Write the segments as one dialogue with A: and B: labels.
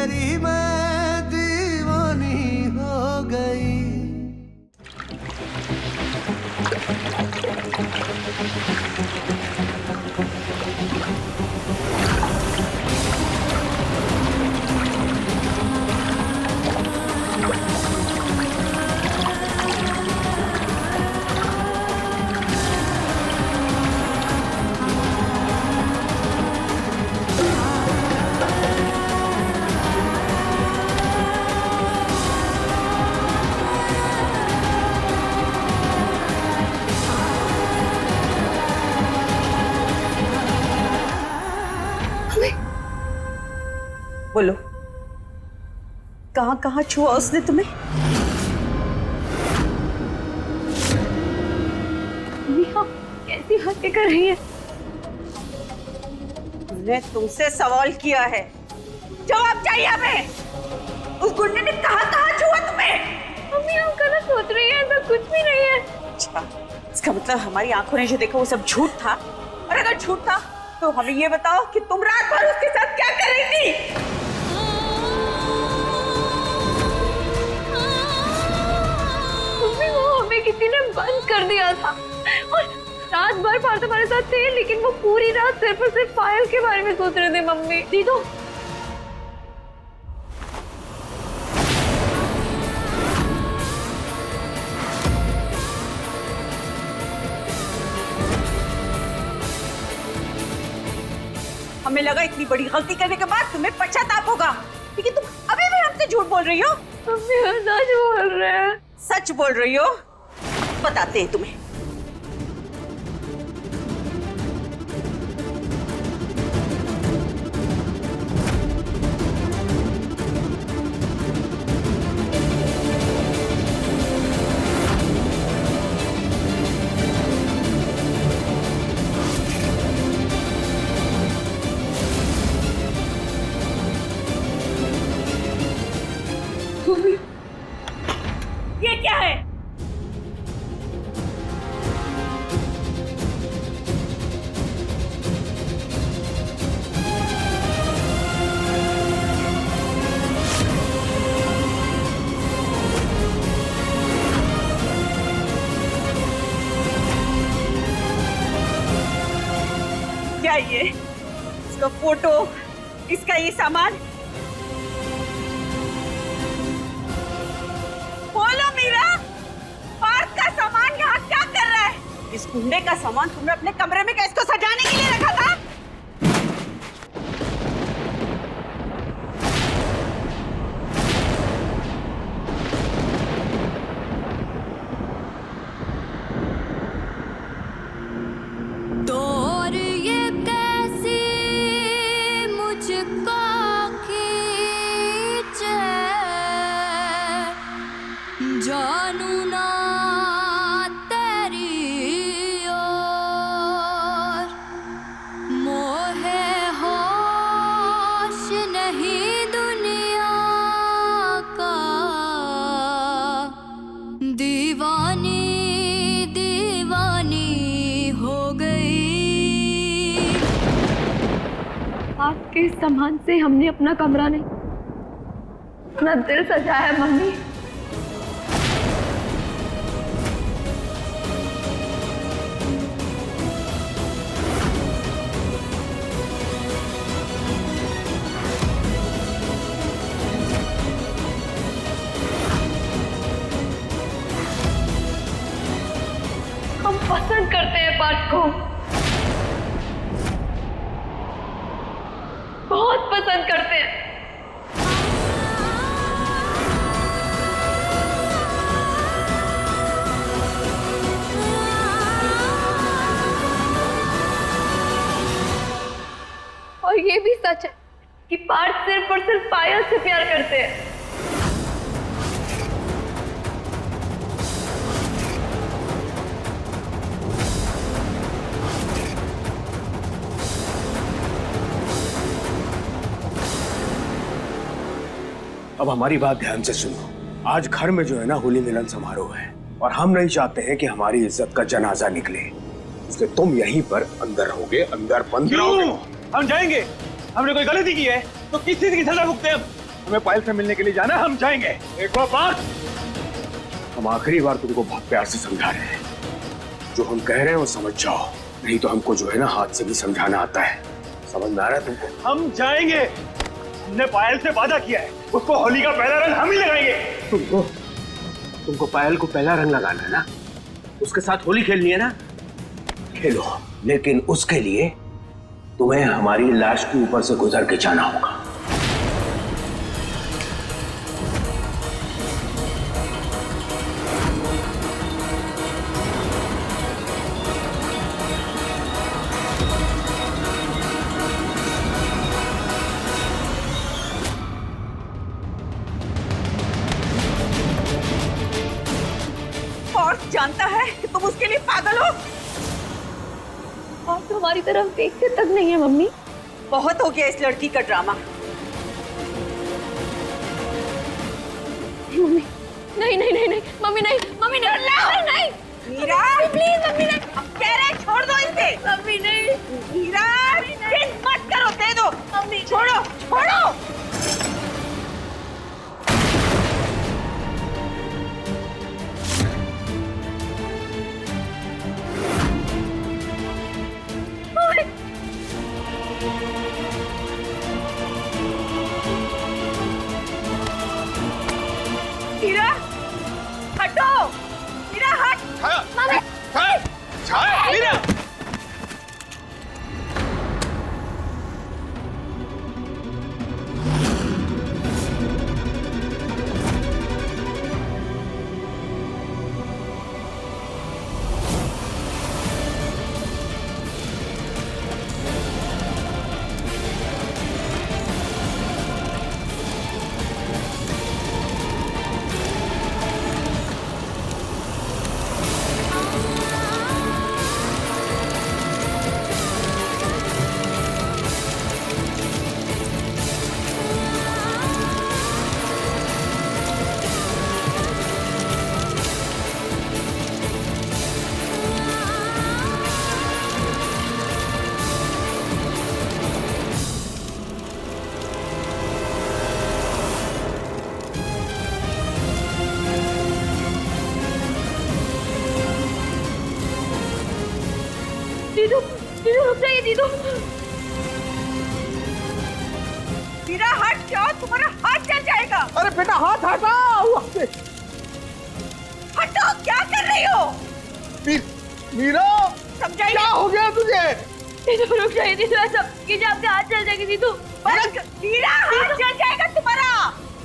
A: तेरी मैं दीवानी हो गई।
B: बोलो, कहाँ कहाँ छुआ उसने तुम्हें?
C: कैसी बातें कर रही है?
B: मैंने तुमसे सवाल किया है, जवाब चाहिए हमें। उस गुंडे ने कहाँ कहाँ छुआ तुम्हें?
C: मम्मी हम गलत सोच रही है, ऐसा कुछ भी नहीं है।
B: अच्छा, इसका मतलब हमारी आंखों ने जो देखा वो सब झूठ था। और अगर झूठ था तो हमें ये बताओ कि तुम रात भर उसके साथ क्या कर रही थी?
C: मम्मी वो हमें किसी ने बंद कर दिया था और रात भर पार्थ हमारे साथ थे, लेकिन वो पूरी रात सिर्फ और सिर्फ पायल के बारे में सोच रहे थे। मम्मी दीदो,
B: हमें लगा इतनी बड़ी गलती करने के बाद तुम्हें पश्चाताप होगा, लेकिन तुम अभी भी हमसे झूठ बोल रही हो।
C: मम्मी हम सच बोल रहे हैं।
B: सच बोल रही हो? बताते हैं तुम्हें। ये क्या है? क्या ये? इसका फोटो, इसका ये सामान? बोलो मीरा, पार्थ का सामान यहाँ क्या कर रहा है? इस गुंडे का सामान तुमने अपने कमरे में क्या इसको सजाने के लिए रखा था?
C: जानू ना तेरी ओर, मोहे होश नहीं दुनिया का, दीवानी दीवानी हो गई। आपके सामान से हमने अपना कमरा नहीं, अपना दिल सजाया मम्मी। हम पसंद करते हैं पार्थ को, बहुत पसंद करते हैं। और ये भी सच है कि पार्थ सिर्फ और सिर्फ पायल से प्यार करते हैं।
D: अब हमारी बात ध्यान से सुनो। आज घर में जो है ना होली मिलन समारोह है और हम नहीं चाहते हैं कि हमारी इज्जत का जनाजा निकले, इसलिए तुम यहीं पर अंदर रहोगे, अंदर बंद रहोगे।
E: हम जाएंगे? हमने कोई गलती की है तो किस चीज की सजा भुगते हैं?
D: हमें पायल से मिलने के लिए जाना, हम जाएंगे। एक और बात, हम आखिरी बार तुमको बहुत प्यार से समझा रहे हैं, जो हम कह रहे हैं वो समझ जाओ, नहीं तो हमको जो है ना हाथ से भी समझाना आता है। समझ में आ रहा है तुमको? हम जाएंगे, हमने पायल से वादा किया है, उसको होली का पहला रंग हम ही लगाएंगे। तुमको पायल को पहला रंग लगाना है ना, उसके साथ होली खेलनी है ना, खेलो, लेकिन उसके लिए तुम्हें हमारी लाश के ऊपर से गुजर के जाना होगा।
B: फॉर्स जानता है कि तुम उसके लिए पागल हो।
C: आप तो हमारी तरफ देखते तक नहीं है मम्मी।
B: बहुत हो गया इस लड़की का ड्रामा।
C: मम्मी नहीं नहीं नहीं नहीं मम्मी नहीं, मम्मी नहीं, नहीं
B: मीरा
C: प्लीज मम्मी नहीं,
B: अब कह रहे छोड़ दो इसे।
C: मम्मी नहीं,
B: मीरा जिद मत करो, दे दो।
C: मम्मी
B: छोड़ो छोड़ो। मीरा हटो, मीरा हट।
C: मम्मी
D: मीरा
C: दीदू दीदू रुक जाइए दीदू।
B: मीरा हट जाओ, तुम्हारा हाथ जल जाएगा।
A: अरे बेटा हाथ हटाओ।
B: हटो, क्या कर रही हो?
A: मीरा
B: समझाइए।
A: क्या हो गया तुझे?
C: दीदू रुक जाइए दीदू, ऐसा कीजिए आपके हाथ जल जाएंगे दीदू।
B: मीरा हाथ जल जाएगा तुम्हारा।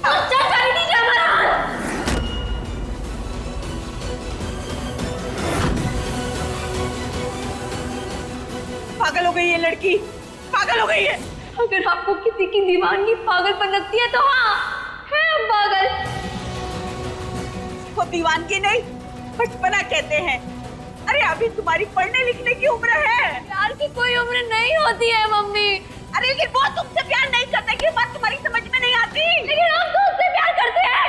C: अच्छा कर दीजिए हमारा।
B: पागल हो गई है लड़की, पागल हो गई है।
C: अगर आपको किसी की दीवानगी पागलपन लगती है तो हाँ है हम पागल।
B: वो दीवानगी नहीं, बचपना कहते हैं। अरे अभी तुम्हारी पढ़ने लिखने की उम्र है।
C: प्यार की कोई उम्र नहीं होती है मम्मी।
B: अरे लेकिन वो तुमसे प्यार नहीं करता, कि बात तुम्हारी समझ में नहीं आती।
C: लेकिन हम तो उससे प्यार करते हैं।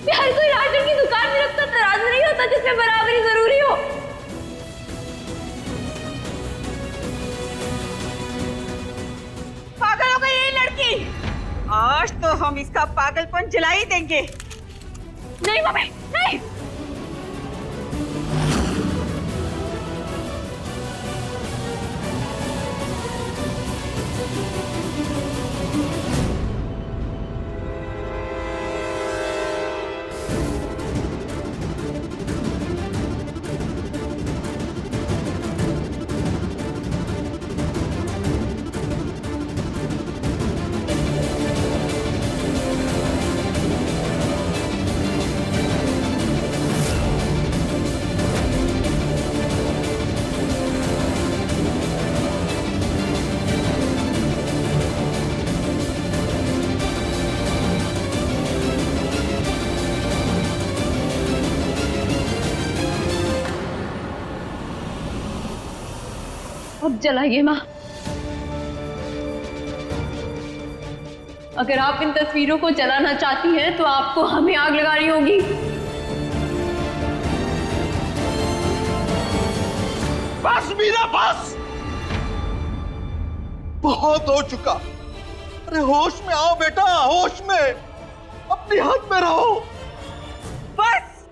C: प्यार कोई राशन की दुकान में रखता तराजू नहीं होता जिसमें बराबरी जरूरी हो।
B: पागल हो गई ये लड़की। आज तो हम इसका पागलपन जला ही देंगे।
C: नहीं मम्मी नहीं। अब जलाइए माँ। अगर आप इन तस्वीरों को जलाना चाहती हैं तो आपको हमें आग लगानी होगी।
A: बस मीरा बस, बहुत हो चुका। अरे होश में आओ बेटा, होश में, अपनी हद में रहो।
B: बस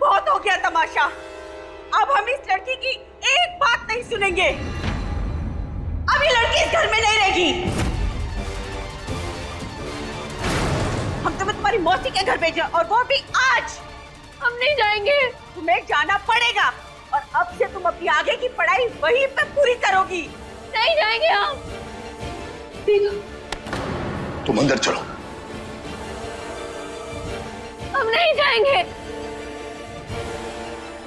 B: बहुत हो गया तमाशा। अब हम इस लड़की की एक बात नहीं सुनेंगे। अब ये लड़की इस घर में नहीं रहेगी। हम तुम्हें तुम्हारी मौसी के घर भेजे और वो भी आज।
C: हम नहीं जाएंगे।
B: तुम्हें जाना पड़ेगा और अब से तुम अपनी आगे की पढ़ाई वहीं पे पूरी करोगी।
C: नहीं जाएंगे हम। दीदू
A: तुम अंदर चलो।
C: हम नहीं जाएंगे,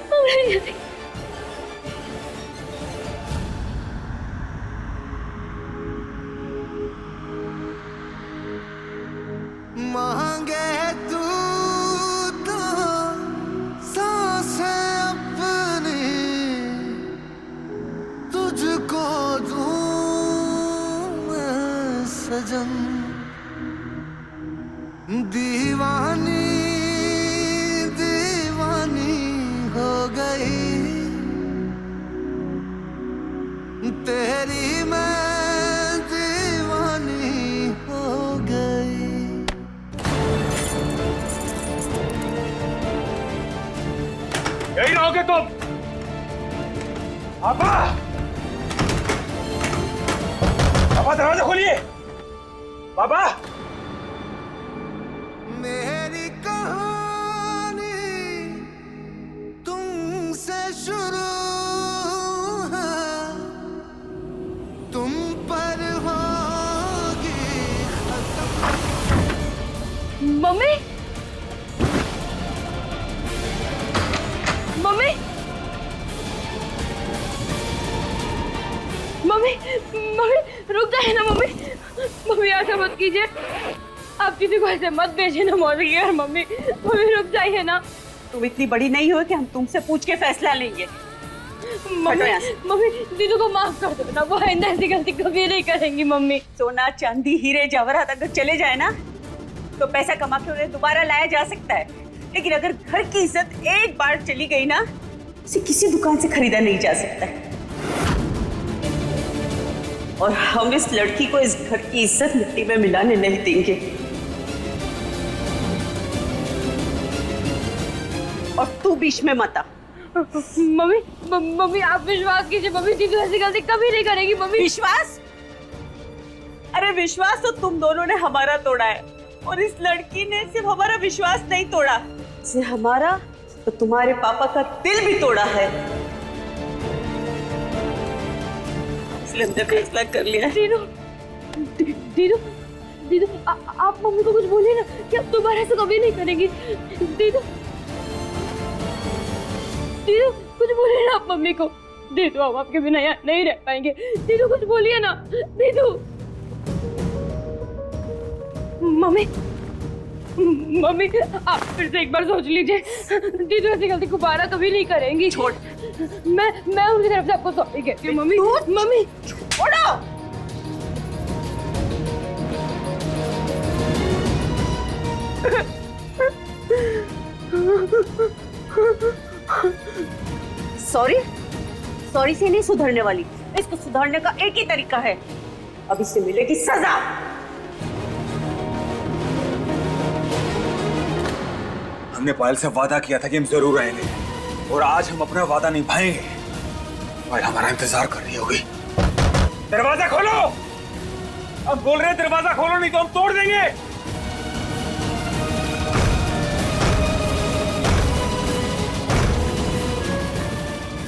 C: हम नहीं जाएंगे।
E: मांगे तू तो सांसें अपनी, तुझको दूं मैं सजन। दीवानी दीवानी हो गई तेरी, मैं दीवानी हो गई।
D: यही रहोगे तुम? पापा, पापा दरवाजा खोलिए। पापा,
E: मेरी कहानी तुमसे शुरू है, तुम पर होगी खत्म।
C: मम्मी, मम्मी, मम्मी, मम्मी रुक जाइए ना मम्मी। मम्मी ऐसा मत कीजिए, आप किसी को ऐसे मत भेजिए ना मौसी के घर। मम्मी, मम्मी रुक जाइए ना।
B: तुम इतनी बड़ी नहीं हो कि हम तुमसे पूछ के फैसला लेंगे।
C: मम्मी, मम्मी दीदू को माफ कर दो ना, वो आइंदा ऐसी गलती कभी नहीं करेंगी। मम्मी,
B: सोना चांदी हीरे जवाहरात अगर चले जाए ना तो पैसा कमा के उन्हें दोबारा लाया जा सकता है, लेकिन अगर घर की इज्जत एक बार चली गई ना, उसे किसी दुकान से खरीदा नहीं जा सकता है। और हम इस लड़की को इस घर की इज्जत मिट्टी में मिलाने नहीं देंगे। और तू बीच में मत आ।
C: मम्मी, मम्मी आप विश्वास कीजिए, मम्मी दीदू ऐसी गलती कभी नहीं करेगी। मम्मी,
B: विश्वास? अरे विश्वास तो तुम दोनों ने हमारा तोड़ा है, और इस लड़की ने सिर्फ हमारा विश्वास नहीं तोड़ा, सिर्फ हमारा तो तुम्हारे पापा का दिल भी तोड़ा है। इसलिए हमने फैसला कर लिया।
C: दीदू, दीदू, दीदू आप मम्मी को कुछ बोलिए ना कि अब दोबारा ऐसा कभी नहीं करेंगी। दीदू, दीदू कुछ बोलिए ना आप मम्मी को। दीदू हम आपके बिना यहाँ नहीं रह पाएंगे। दीदू कुछ बोलिए ना। दीदू, मम्मी, मम्मी आप फिर से एक बार सोच लीजिए। दीदू ऐसी गलती दोबारा कभी नहीं करेंगी।
B: छोड़।
C: मैं उनकी तरफ से आपको सॉरी कहती हूँ। मम्मी, मम्मी
B: छोड़ो। सॉरी? सॉरी से नहीं सुधरने वाली। इसको सुधारने का एक ही तरीका है, अब इससे मिलेगी सजा।
F: हमने पायल से वादा किया था कि हम जरूर आएंगे, और आज हम अपना वादा निभाएंगे। पायल हमारा इंतजार कर रही होगी।
D: दरवाजा खोलो। अब बोल रहे हैं दरवाजा खोलो, नहीं तो हम तोड़ देंगे।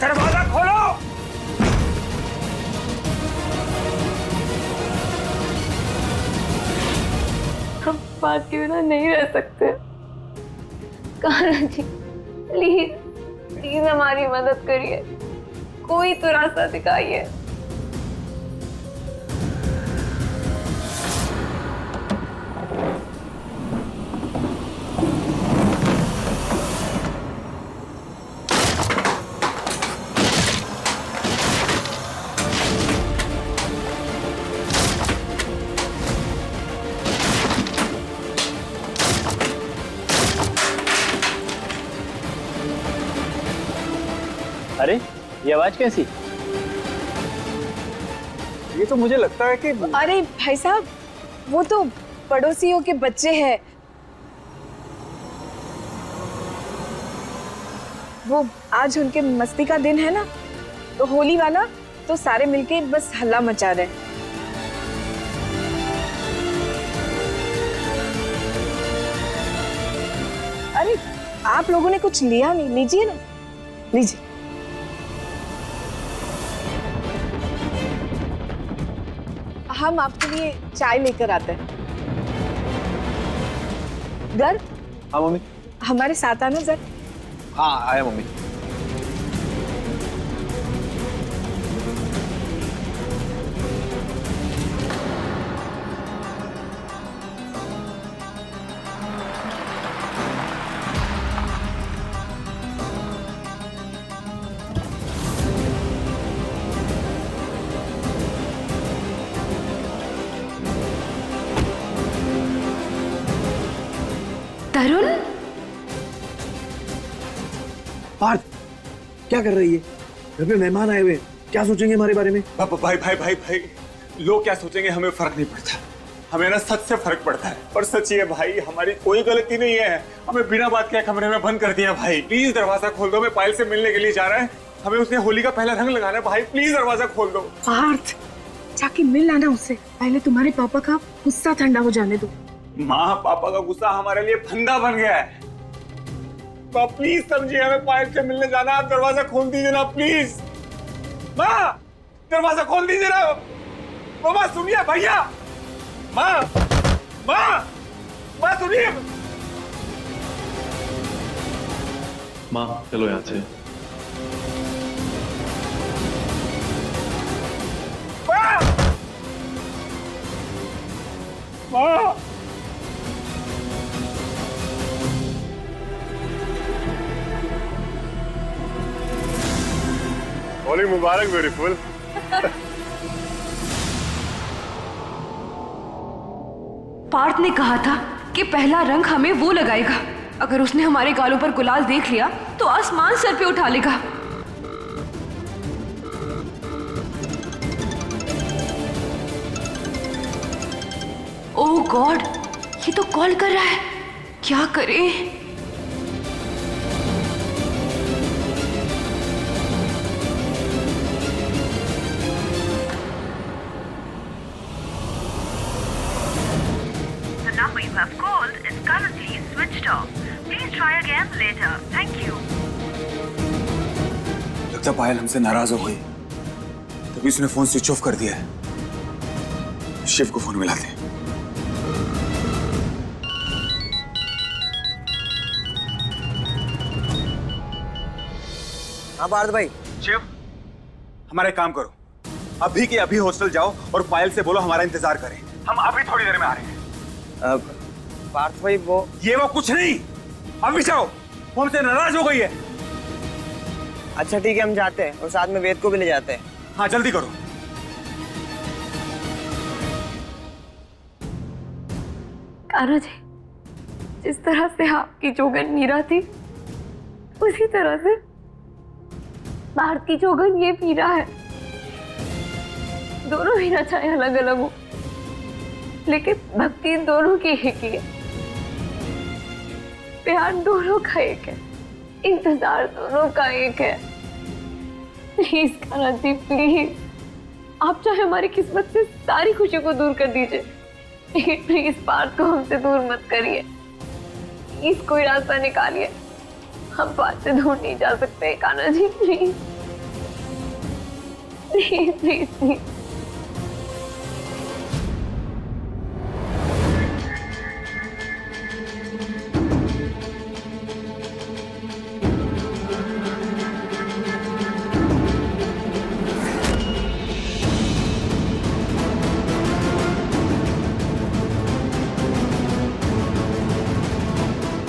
D: दरवाजा खोलो।
C: हम बात के बिना नहीं रह सकते। कान्हा जी प्लीज प्लीज हमारी मदद करिए, कोई तो रास्ता दिखाइए।
G: अरे ये आवाज कैसी?
F: ये तो मुझे लगता है कि
C: अरे भाई साहब, वो तो पड़ोसियों के बच्चे हैं। वो आज उनके मस्ती का दिन है ना, तो होली वाला, तो सारे मिलके बस हल्ला मचा रहे हैं। अरे आप लोगों ने कुछ लिया नहीं, लीजिए ना, लीजिए। हम आपके लिए चाय लेकर आते हैं। घर
A: हाँ मम्मी।
C: हमारे साथ आना जरा।
A: हाँ आया मम्मी।
C: तरुण,
G: पार्थ, क्या कर रही है? घर पे मेहमान आए हुए, क्या सोचेंगे हमारे बारे में?
F: भाई भाई भाई भाई, लोग क्या सोचेंगे हमें फर्क नहीं पड़ता। हमें ना सच से फर्क पड़ता है। और सच ये भाई, हमारी कोई गलती नहीं है। हमें बिना बात के कमरे में बंद कर दिया भाई। प्लीज दरवाजा खोल दो, मैं पायल से मिलने के लिए जा रहा है। हमें उसने होली का पहला रंग लगाना है भाई, प्लीज दरवाजा खोल दो।
C: पार्थ, जाके मिल आना उससे। पहले तुम्हारे पापा का गुस्सा ठंडा हो जाने दो।
F: माँ पापा का गुस्सा हमारे लिए फंदा बन गया है। तो आप प्लीज समझिए, हमें पायल से मिलने जाना। आप दरवाजा खोल दीजिए ना प्लीज। माँ दरवाजा खोल दीजिए ना। मामा सुनिए भैया। माँ माँ माँ सुनिए।
H: माँ चलो यहाँ से।
F: माँ माँ
D: होली मुबारक ब्यूटीफुल।
I: पार्थ ने कहा था कि पहला रंग हमें वो लगाएगा। अगर उसने हमारे गालों पर गुलाल देख लिया तो आसमान सर पे उठा लेगा। ओह गॉड, ये तो कॉल कर रहा है। क्या करें?
J: number you have called is currently switched off. Please try again later. Thank you.
F: लगता पायल हमसे नाराज हो गई, तभी उसने फोन स्विच ऑफ कर दिया है। शिव को फोन मिलाते हैं।
G: हाँ पार्थ भाई।
F: शिव, हमारा एक काम करो, अभी के अभी हॉस्टल जाओ और पायल से बोलो हमारा इंतजार करें। हम अभी थोड़ी देर में आ रहे हैं।
G: पार्थ भाई वो
F: कुछ नहीं, अभी जाओ, वो हमसे नाराज हो गई है।
G: अच्छा ठीक है, हम जाते हैं और साथ में वेद को भी ले जाते हैं।
F: हाँ जल्दी करो।
C: कान्हा जी, जिस तरह से आपकी जोगन मीरा थी, उसी तरह से पार्थ की जोगन ये मीरा है। दोनों मीरा चाहे अलग अलग हो, लेकिन भक्ति दोनों की एक ही है। प्यार दोनों का एक है, इंतजार दोनों का एक है। प्लीज कान्हा जी, प्लीज, आप चाहे हमारी किस्मत से सारी खुशी को दूर कर दीजिए, लेकिन प्लीज पार्थ को हमसे दूर मत करिए। प्लीज कोई रास्ता निकालिए, हम पार्थ से दूर नहीं जा सकते। Kanha ji please please please please.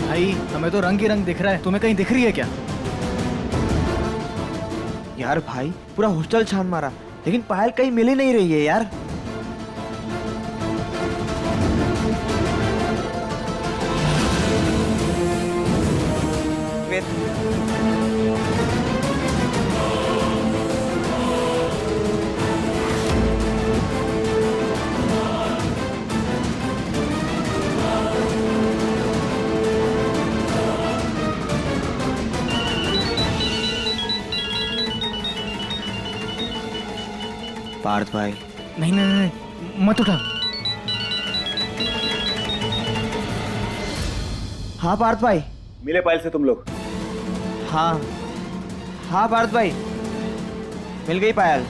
K: भाई हमें तो रंग ही रंग दिख रहा है, तुम्हें कहीं दिख रही है क्या?
G: यार भाई पूरा हॉस्टल छान मारा, लेकिन पायल कहीं मिल ही नहीं रही है यार।
E: पार्थ भाई।
K: नहीं नहीं नहीं, मत उठा।
E: हाँ पार्थ भाई।
F: मिले पायल से तुम लोग?
E: हाँ हाँ पार्थ भाई, मिल गई पायल।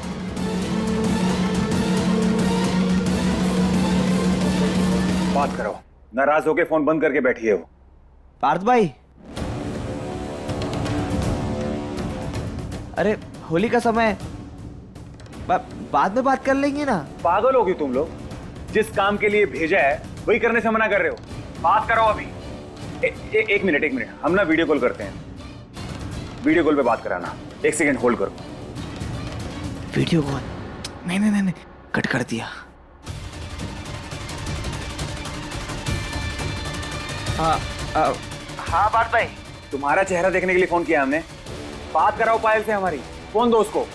F: बात करो, नाराज होके फोन बंद करके बैठी हो।
E: पार्थ भाई, अरे होली का समय, बाद में बात कर लेंगे ना।
F: पागल होगी तुम लोग? जिस काम के लिए भेजा है वही करने से मना कर रहे हो। बात करो अभी। एक मिनट, हम ना वीडियो कॉल करते हैं। वीडियो कॉल पे बात कराना। एक सेकंड होल्ड करो।
E: Video call?
K: नहीं नहीं नहीं नहीं,
E: कट कर दिया। हाँ पार्थ भाई।
F: तुम्हारा चेहरा देखने के लिए फोन किया हमने। बात कराओ पायल से हमारी। फोन दो उसको।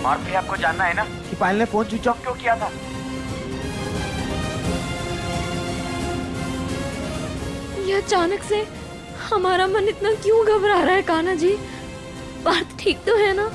E: पार्थ भाई, आपको जानना है ना कि पायल ने फोन स्विच ऑफ क्यों किया था?
C: ये अचानक से हमारा मन इतना क्यों घबरा रहा है कान्हा जी? पार्थ ठीक तो है ना?